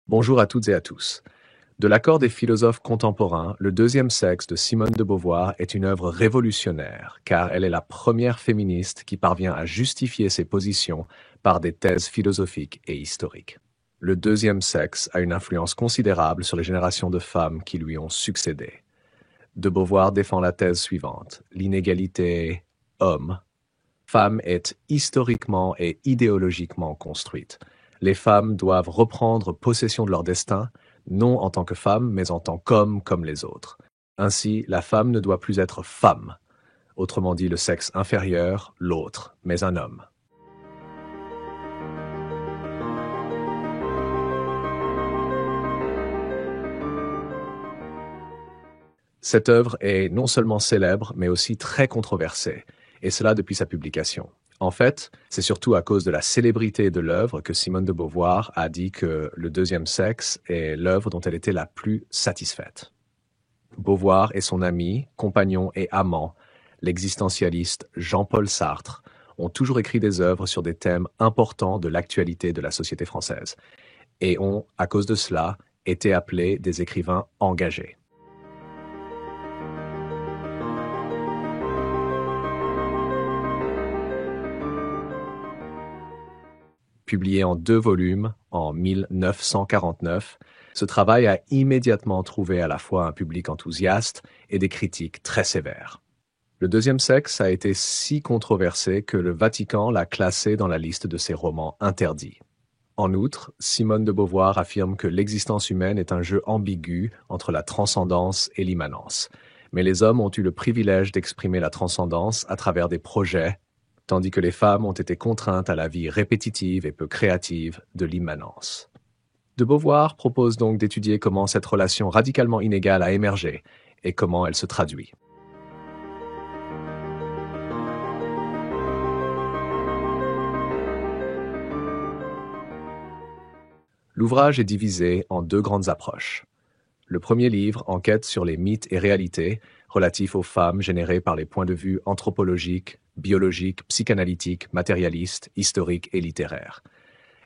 Bonjour à toutes et à tous. De l'accord des philosophes contemporains, Le deuxième sexe de Simone de Beauvoir est une œuvre révolutionnaire, car elle est la première féministe qui parvient à justifier ses positions par des thèses philosophiques et historiques. Le deuxième sexe a une influence considérable sur les générations de femmes qui lui ont succédé. De Beauvoir défend la thèse suivante: l'inégalité homme-femme est historiquement et idéologiquement construite. Les femmes doivent reprendre possession de leur destin, non en tant que femmes, mais en tant qu'hommes comme les autres. Ainsi, la femme ne doit plus être femme, autrement dit le sexe inférieur, l'autre, mais un homme. Cette œuvre est non seulement célèbre, mais aussi très controversée, et cela depuis sa publication. En fait, c'est surtout à cause de la célébrité de l'œuvre que Simone de Beauvoir a dit que Le deuxième sexe est l'œuvre dont elle était la plus satisfaite. Beauvoir et son ami, compagnon et amant, l'existentialiste Jean-Paul Sartre, ont toujours écrit des œuvres sur des thèmes importants de l'actualité de la société française, et ont, à cause de cela, été appelés des écrivains engagés. Publié en 2 volumes en 1949, ce travail a immédiatement trouvé à la fois un public enthousiaste et des critiques très sévères. Le deuxième sexe a été si controversé que le Vatican l'a classé dans la liste de ses romans interdits. En outre, Simone de Beauvoir affirme que l'existence humaine est un jeu ambigu entre la transcendance et l'immanence. Mais les hommes ont eu le privilège d'exprimer la transcendance à travers des projets, tandis que les femmes ont été contraintes à la vie répétitive et peu créative de l'immanence. De Beauvoir propose donc d'étudier comment cette relation radicalement inégale a émergé et comment elle se traduit. L'ouvrage est divisé en 2 grandes approches. Le premier livre enquête sur les mythes et réalités relatifs aux femmes générés par les points de vue anthropologiques, biologiques, psychanalytiques, matérialistes, historiques et littéraires.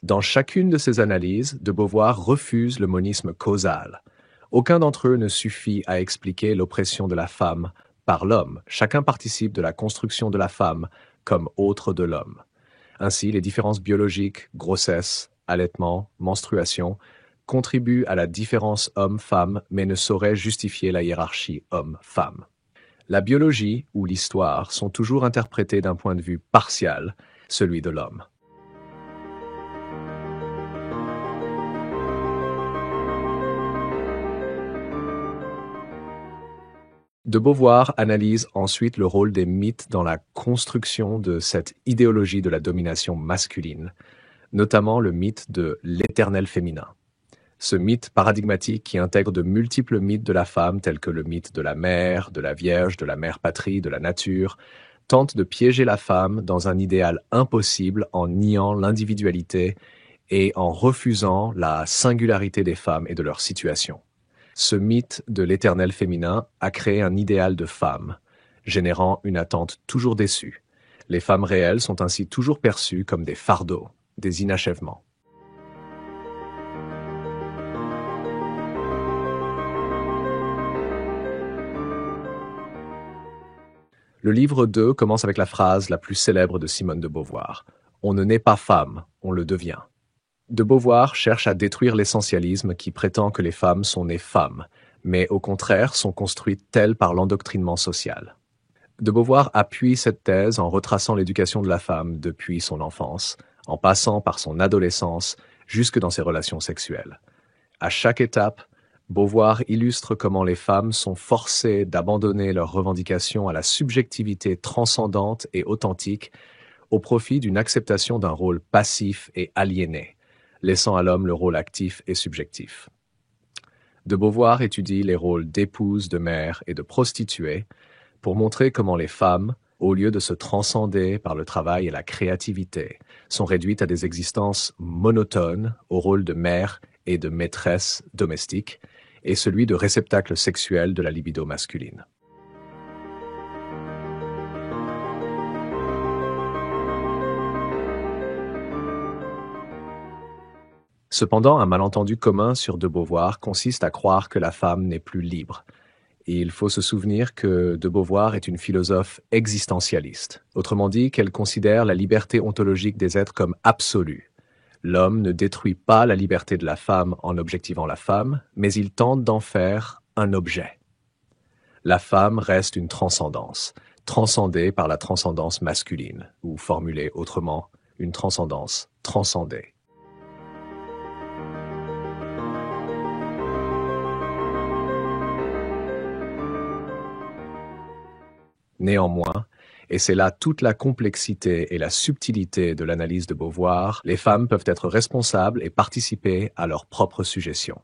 Dans chacune de ces analyses, de Beauvoir refuse le monisme causal. Aucun d'entre eux ne suffit à expliquer l'oppression de la femme par l'homme. Chacun participe de la construction de la femme comme autre de l'homme. Ainsi, les différences biologiques, grossesse, allaitement, menstruation, contribuent à la différence homme-femme, mais ne sauraient justifier la hiérarchie homme-femme. La biologie ou l'histoire sont toujours interprétées d'un point de vue partial, celui de l'homme. De Beauvoir analyse ensuite le rôle des mythes dans la construction de cette idéologie de la domination masculine, notamment le mythe de l'éternel féminin. Ce mythe paradigmatique qui intègre de multiples mythes de la femme, tels que le mythe de la mère, de la vierge, de la mère patrie, de la nature, tente de piéger la femme dans un idéal impossible en niant l'individualité et en refusant la singularité des femmes et de leur situation. Ce mythe de l'éternel féminin a créé un idéal de femme, générant une attente toujours déçue. Les femmes réelles sont ainsi toujours perçues comme des fardeaux, des inachèvements. Le livre 2 commence avec la phrase la plus célèbre de Simone de Beauvoir: « On ne naît pas femme, on le devient ». De Beauvoir cherche à détruire l'essentialisme qui prétend que les femmes sont nées femmes, mais au contraire sont construites telles par l'endoctrinement social. De Beauvoir appuie cette thèse en retraçant l'éducation de la femme depuis son enfance, en passant par son adolescence jusque dans ses relations sexuelles. À chaque étape, Beauvoir illustre comment les femmes sont forcées d'abandonner leurs revendications à la subjectivité transcendante et authentique au profit d'une acceptation d'un rôle passif et aliéné, laissant à l'homme le rôle actif et subjectif. De Beauvoir étudie les rôles d'épouse, de mère et de prostituée pour montrer comment les femmes, au lieu de se transcender par le travail et la créativité, sont réduites à des existences monotones au rôle de mère et de maîtresse domestique, et celui de réceptacle sexuel de la libido masculine. Cependant, un malentendu commun sur de Beauvoir consiste à croire que la femme n'est plus libre. Et il faut se souvenir que de Beauvoir est une philosophe existentialiste, autrement dit qu'elle considère la liberté ontologique des êtres comme absolue. L'homme ne détruit pas la liberté de la femme en objectivant la femme, mais il tente d'en faire un objet. La femme reste une transcendance, transcendée par la transcendance masculine, ou formulée autrement, une transcendance transcendée. Néanmoins, et c'est là toute la complexité et la subtilité de l'analyse de Beauvoir, les femmes peuvent être responsables et participer à leur propre suggestion.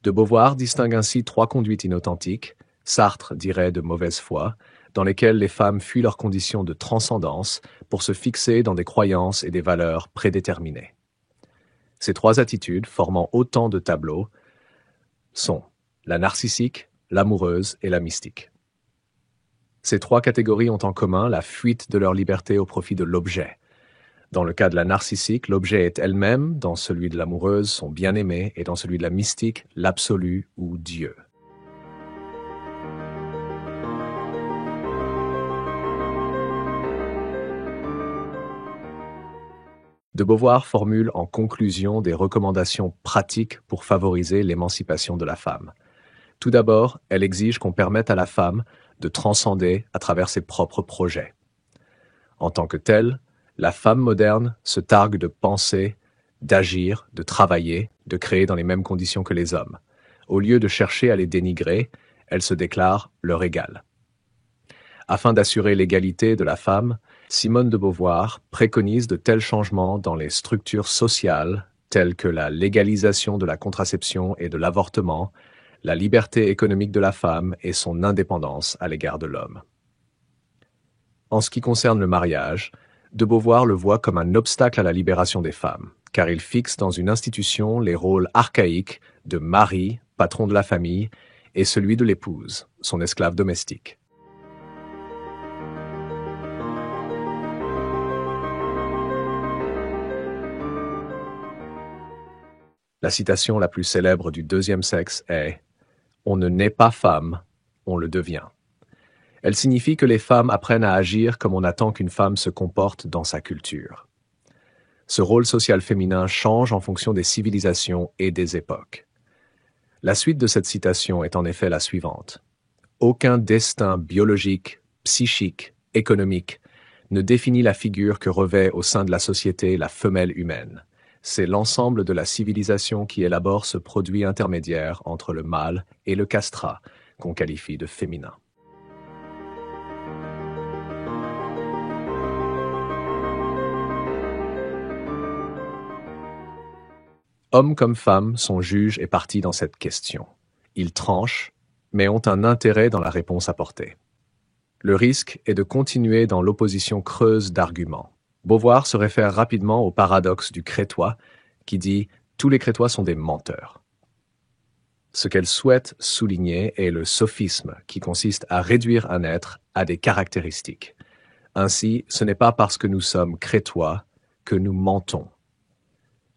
De Beauvoir distingue ainsi trois conduites inauthentiques, Sartre dirait de mauvaise foi, dans lesquelles les femmes fuient leur condition de transcendance pour se fixer dans des croyances et des valeurs prédéterminées. Ces trois attitudes, formant autant de tableaux, sont la narcissique, l'amoureuse et la mystique. Ces trois catégories ont en commun la fuite de leur liberté au profit de l'objet. Dans le cas de la narcissique, l'objet est elle-même, dans celui de l'amoureuse, son bien-aimé, et dans celui de la mystique, l'absolu ou Dieu. De Beauvoir formule en conclusion des recommandations pratiques pour favoriser l'émancipation de la femme. Tout d'abord, elle exige qu'on permette à la femme de transcender à travers ses propres projets. En tant que telle, la femme moderne se targue de penser, d'agir, de travailler, de créer dans les mêmes conditions que les hommes. Au lieu de chercher à les dénigrer, elle se déclare leur égale. Afin d'assurer l'égalité de la femme, Simone de Beauvoir préconise de tels changements dans les structures sociales, telles que la légalisation de la contraception et de l'avortement, la liberté économique de la femme et son indépendance à l'égard de l'homme. En ce qui concerne le mariage, de Beauvoir le voit comme un obstacle à la libération des femmes, car il fixe dans une institution les rôles archaïques de mari, patron de la famille, et celui de l'épouse, son esclave domestique. La citation la plus célèbre du deuxième sexe est « On ne naît pas femme, on le devient ». Elle signifie que les femmes apprennent à agir comme on attend qu'une femme se comporte dans sa culture. Ce rôle social féminin change en fonction des civilisations et des époques. La suite de cette citation est en effet la suivante. Aucun destin biologique, psychique, économique ne définit la figure que revêt au sein de la société la femelle humaine. C'est l'ensemble de la civilisation qui élabore ce produit intermédiaire entre le mâle et le castrat, qu'on qualifie de féminin. Hommes comme femmes sont juges et parties dans cette question. Ils tranchent, mais ont un intérêt dans la réponse apportée. Le risque est de continuer dans l'opposition creuse d'arguments. Beauvoir se réfère rapidement au paradoxe du Crétois, qui dit « tous les Crétois sont des menteurs ». Ce qu'elle souhaite souligner est le sophisme, qui consiste à réduire un être à des caractéristiques. Ainsi, ce n'est pas parce que nous sommes Crétois que nous mentons.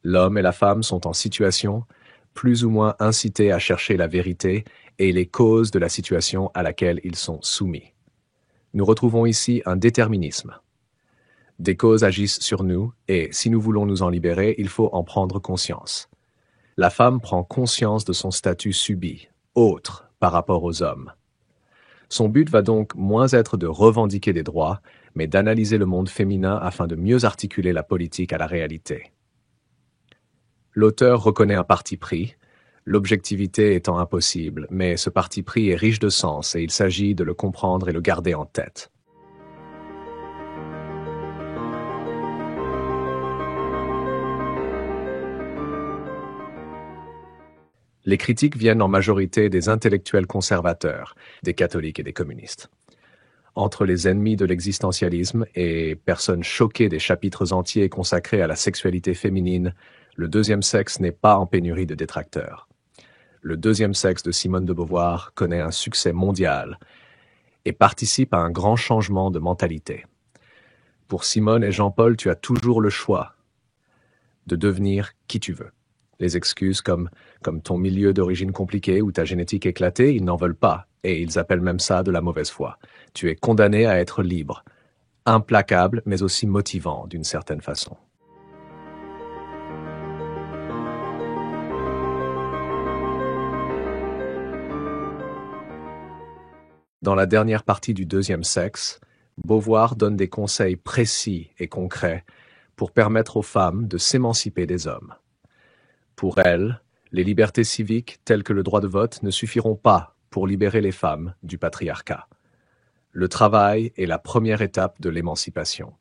L'homme et la femme sont en situation, plus ou moins incités à chercher la vérité et les causes de la situation à laquelle ils sont soumis. Nous retrouvons ici un déterminisme. Des causes agissent sur nous, et si nous voulons nous en libérer, il faut en prendre conscience. La femme prend conscience de son statut subi, autre par rapport aux hommes. Son but va donc moins être de revendiquer des droits, mais d'analyser le monde féminin afin de mieux articuler la politique à la réalité. L'auteur reconnaît un parti pris, l'objectivité étant impossible, mais ce parti pris est riche de sens et il s'agit de le comprendre et le garder en tête. Les critiques viennent en majorité des intellectuels conservateurs, des catholiques et des communistes. Entre les ennemis de l'existentialisme et personnes choquées des chapitres entiers consacrés à la sexualité féminine, le deuxième sexe n'est pas en pénurie de détracteurs. Le deuxième sexe de Simone de Beauvoir connaît un succès mondial et participe à un grand changement de mentalité. Pour Simone et Jean-Paul, tu as toujours le choix de devenir qui tu veux. Les excuses comme ton milieu d'origine compliqué ou ta génétique éclatée, ils n'en veulent pas, et ils appellent même ça de la mauvaise foi. Tu es condamné à être libre, implacable, mais aussi motivant d'une certaine façon. Dans la dernière partie du Deuxième sexe, Beauvoir donne des conseils précis et concrets pour permettre aux femmes de s'émanciper des hommes. Pour elle, les libertés civiques telles que le droit de vote ne suffiront pas pour libérer les femmes du patriarcat. Le travail est la première étape de l'émancipation.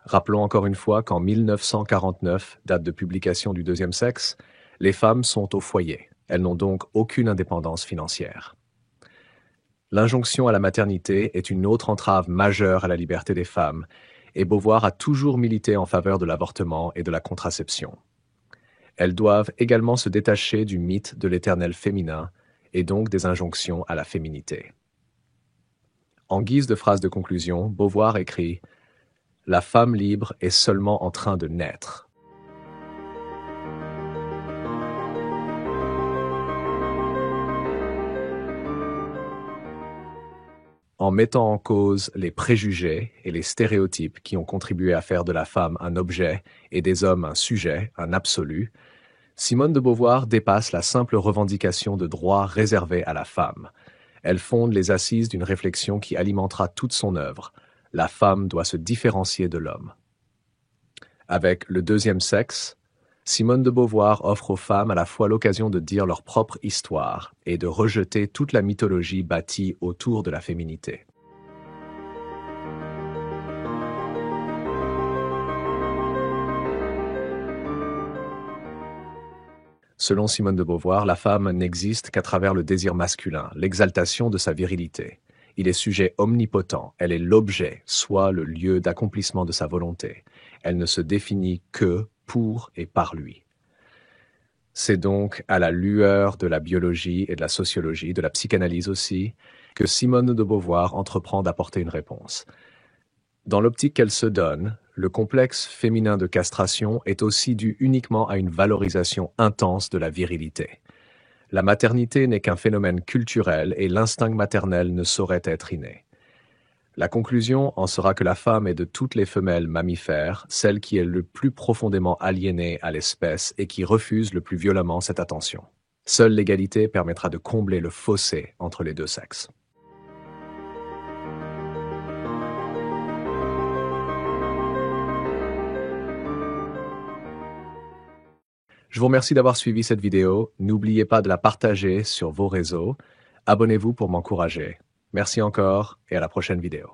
Rappelons encore une fois qu'en 1949, date de publication du Deuxième sexe, les femmes sont au foyer. Elles n'ont donc aucune indépendance financière. L'injonction à la maternité est une autre entrave majeure à la liberté des femmes, et Beauvoir a toujours milité en faveur de l'avortement et de la contraception. Elles doivent également se détacher du mythe de l'éternel féminin, et donc des injonctions à la féminité. En guise de phrase de conclusion, Beauvoir écrit « La femme libre est seulement en train de naître ». En mettant en cause les préjugés et les stéréotypes qui ont contribué à faire de la femme un objet et des hommes un sujet, un absolu, Simone de Beauvoir dépasse la simple revendication de droits réservés à la femme. Elle fonde les assises d'une réflexion qui alimentera toute son œuvre. La femme doit se différencier de l'homme. Avec Le Deuxième sexe, Simone de Beauvoir offre aux femmes à la fois l'occasion de dire leur propre histoire et de rejeter toute la mythologie bâtie autour de la féminité. Selon Simone de Beauvoir, la femme n'existe qu'à travers le désir masculin, l'exaltation de sa virilité. Il est sujet omnipotent, elle est l'objet, soit le lieu d'accomplissement de sa volonté. Elle ne se définit que pour et par lui. C'est donc à la lueur de la biologie et de la sociologie, de la psychanalyse aussi, que Simone de Beauvoir entreprend d'apporter une réponse. Dans l'optique qu'elle se donne, le complexe féminin de castration est aussi dû uniquement à une valorisation intense de la virilité. La maternité n'est qu'un phénomène culturel et l'instinct maternel ne saurait être inné. La conclusion en sera que la femme est de toutes les femelles mammifères, celle qui est le plus profondément aliénée à l'espèce et qui refuse le plus violemment cette attention. Seule l'égalité permettra de combler le fossé entre les deux sexes. Je vous remercie d'avoir suivi cette vidéo. N'oubliez pas de la partager sur vos réseaux. Abonnez-vous pour m'encourager. Merci encore et à la prochaine vidéo.